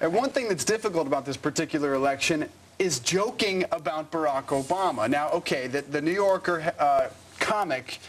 And one thing that's difficult about this particular election is joking about Barack Obama. Now, okay, the New Yorker comic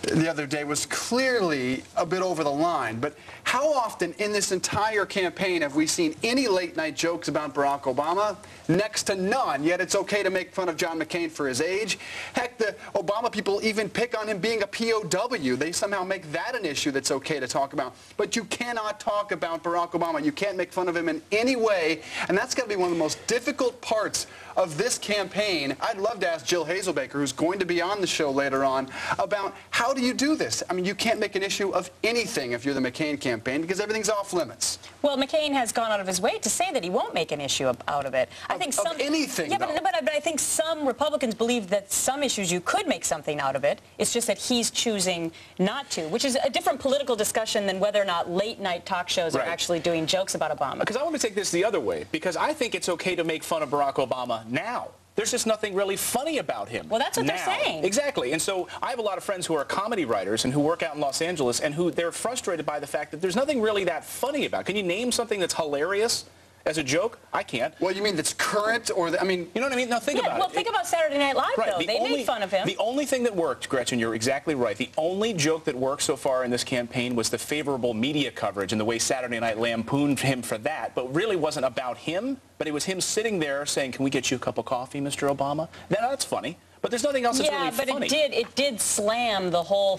the other day was clearly a bit over the line, but how often in this entire campaign have we seen any late-night jokes about Barack Obama? Next to none, yet it's okay to make fun of John McCain for his age. Heck, the Obama people even pick on him being a POW. They somehow make that an issue that's okay to talk about. But you cannot talk about Barack Obama. You can't make fun of him in any way, and that's got to be one of the most difficult parts of this campaign. I'd love to ask Jill Hazelbaker, who's going to be on the show later on, about how do you do this? I mean, you can't make an issue of anything if you're the McCain campaign because everything's off limits. Well, McCain has gone out of his way to say that he won't make an issue out of it. I think some anything. Yeah, but I think some Republicans believe that some issues you could make something out of it. It's just that he's choosing not to, which is a different political discussion than whether or not late-night talk shows are actually doing jokes about Obama. Because I want to take this the other way, because I think it's okay to make fun of Barack Obama now. There's just nothing really funny about him. Well, that's what they're saying. Exactly. And so I have a lot of friends who are comedy writers and who work out in Los Angeles and who they're frustrated by the fact that there's nothing really that funny about it. Can you name something that's hilarious as a joke? I can't. Well, you mean that's current, or I mean, you know what I mean? Now think about it. Well, think about Saturday Night Live, though. They made fun of him. The only thing that worked, Gretchen, you're exactly right. The only joke that worked so far in this campaign was the favorable media coverage and the way Saturday Night lampooned him for that, but really wasn't about him. But it was him sitting there saying, "Can we get you a cup of coffee, Mr. Obama?" Now, that's funny. But there's nothing else that's really funny. Yeah, but it did slam the whole,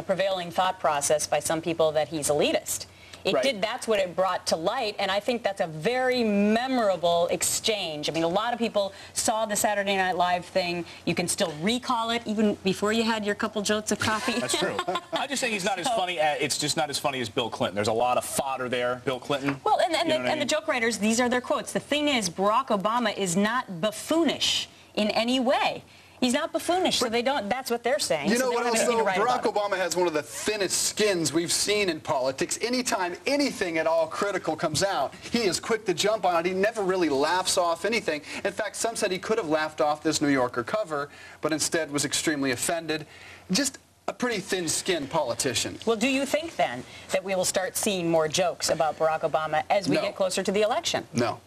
prevailing thought process by some people that he's elitist. That's what it brought to light, and I think that's a very memorable exchange. I mean, a lot of people saw the Saturday Night Live thing. You can still recall it even before you had your couple jolts of coffee. That's true. I'm just saying he's not as funny. It's just not as funny as Bill Clinton. There's a lot of fodder there, Bill Clinton. Well, and the joke writers, these are their quotes. The thing is, Barack Obama is not buffoonish in any way. He's not buffoonish, so they don't. That's what they're saying. You know what else, though? Barack Obama has one of the thinnest skins we've seen in politics. Anytime anything at all critical comes out, he is quick to jump on it. He never really laughs off anything. In fact, some said he could have laughed off this New Yorker cover, but instead was extremely offended. Just a pretty thin-skinned politician. Well, do you think, then, that we will start seeing more jokes about Barack Obama as we get closer to the election? No.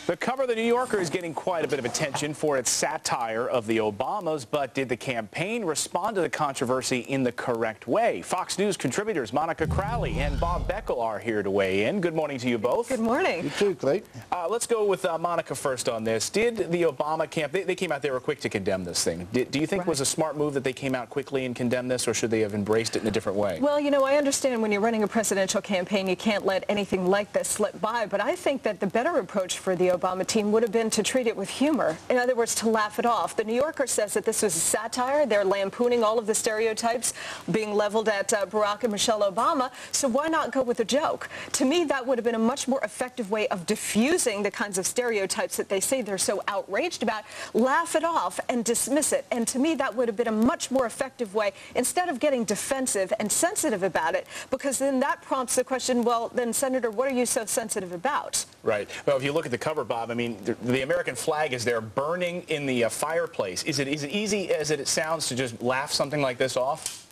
The cover of the New Yorker is getting quite a bit of attention for its satire of the Obamas, but did the campaign respond to the controversy in the correct way? Fox News contributors Monica Crowley and Bob Beckel are here to weigh in. Good morning to you both. Good morning. You too, Clayton. Let's go with Monica first on this. Did the Obama camp, they came out, they were quick to condemn this thing. Do you think it was a smart move that they came out quickly and condemned this, or should they have embraced it in a different way? Well, I understand when you're running a presidential campaign, you can't let anything like this slip by, but I think that the better approach for the Obama team would have been to treat it with humor. In other words, to laugh it off. The New Yorker says that this was a satire. They're lampooning all of the stereotypes being leveled at Barack and Michelle Obama, so why not go with a joke? To me, that would have been a much more effective way of diffusing the kinds of stereotypes that they say they're so outraged about. Laugh it off and dismiss it. And to me, that would have been a much more effective way, instead of getting defensive and sensitive about it, because then that prompts the question, well, then, Senator, what are you so sensitive about? Right. Well, if you look at the cover, Bob, I mean, the American flag is there burning in the fireplace. Is it easy as it sounds to just laugh something like this off?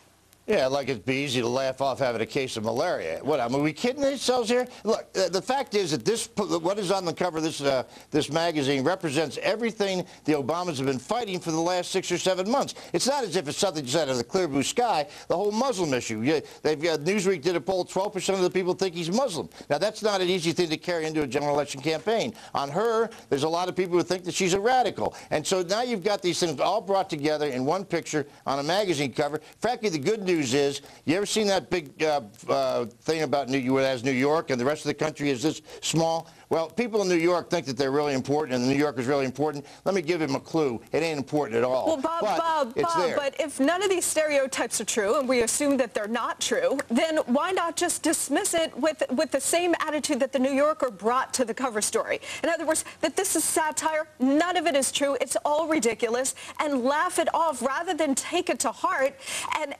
Yeah, like it'd be easy to laugh off having a case of malaria. What, are we kidding ourselves here? Look, the fact is that what is on the cover of this magazine represents everything the Obamas have been fighting for the last 6 or 7 months. It's not as if it's something just out of the clear blue sky. The whole Muslim issue. Newsweek did a poll, 12% of the people think he's Muslim. Now, that's not an easy thing to carry into a general election campaign. On her, there's a lot of people who think that she's a radical. And so now you've got these things all brought together in one picture on a magazine cover. Frankly, the good news is, you ever seen that big thing about New York and the rest of the country is this small? Well, people in New York think that they're really important and New York is really important. Let me give him a clue. It ain't important at all. Well, Bob, but if none of these stereotypes are true, and we assume that they're not true, then why not just dismiss it with the same attitude that the New Yorker brought to the cover story? In other words, that this is satire, none of it is true, it's all ridiculous, and laugh it off rather than take it to heart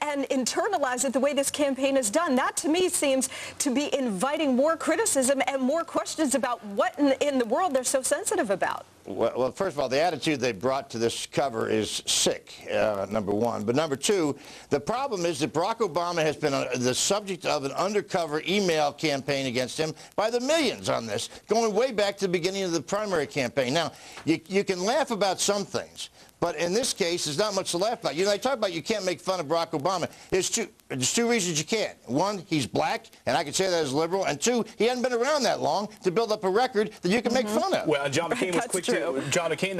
and internalize it the way this campaign has done. That, to me, seems to be inviting more criticism and more questions about what in the world they're so sensitive about. Well, first of all, the attitude they brought to this cover is sick, number one. But number two, the problem is that Barack Obama has been the subject of an undercover email campaign against him by the millions on this, going way back to the beginning of the primary campaign. Now, you can laugh about some things, but in this case, there's not much to laugh about. You know, they talk about you can't make fun of Barack Obama. There's two reasons you can't. One, he's black, and I can say that as liberal. And two, he hasn't been around that long to build up a record that you can make fun of. Well, John McCain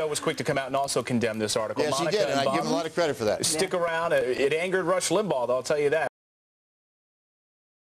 was quick to come out and also condemn this article. Yes, Monica he did, and I give him a lot of credit for that. Stick around. It angered Rush Limbaugh, though, I'll tell you that.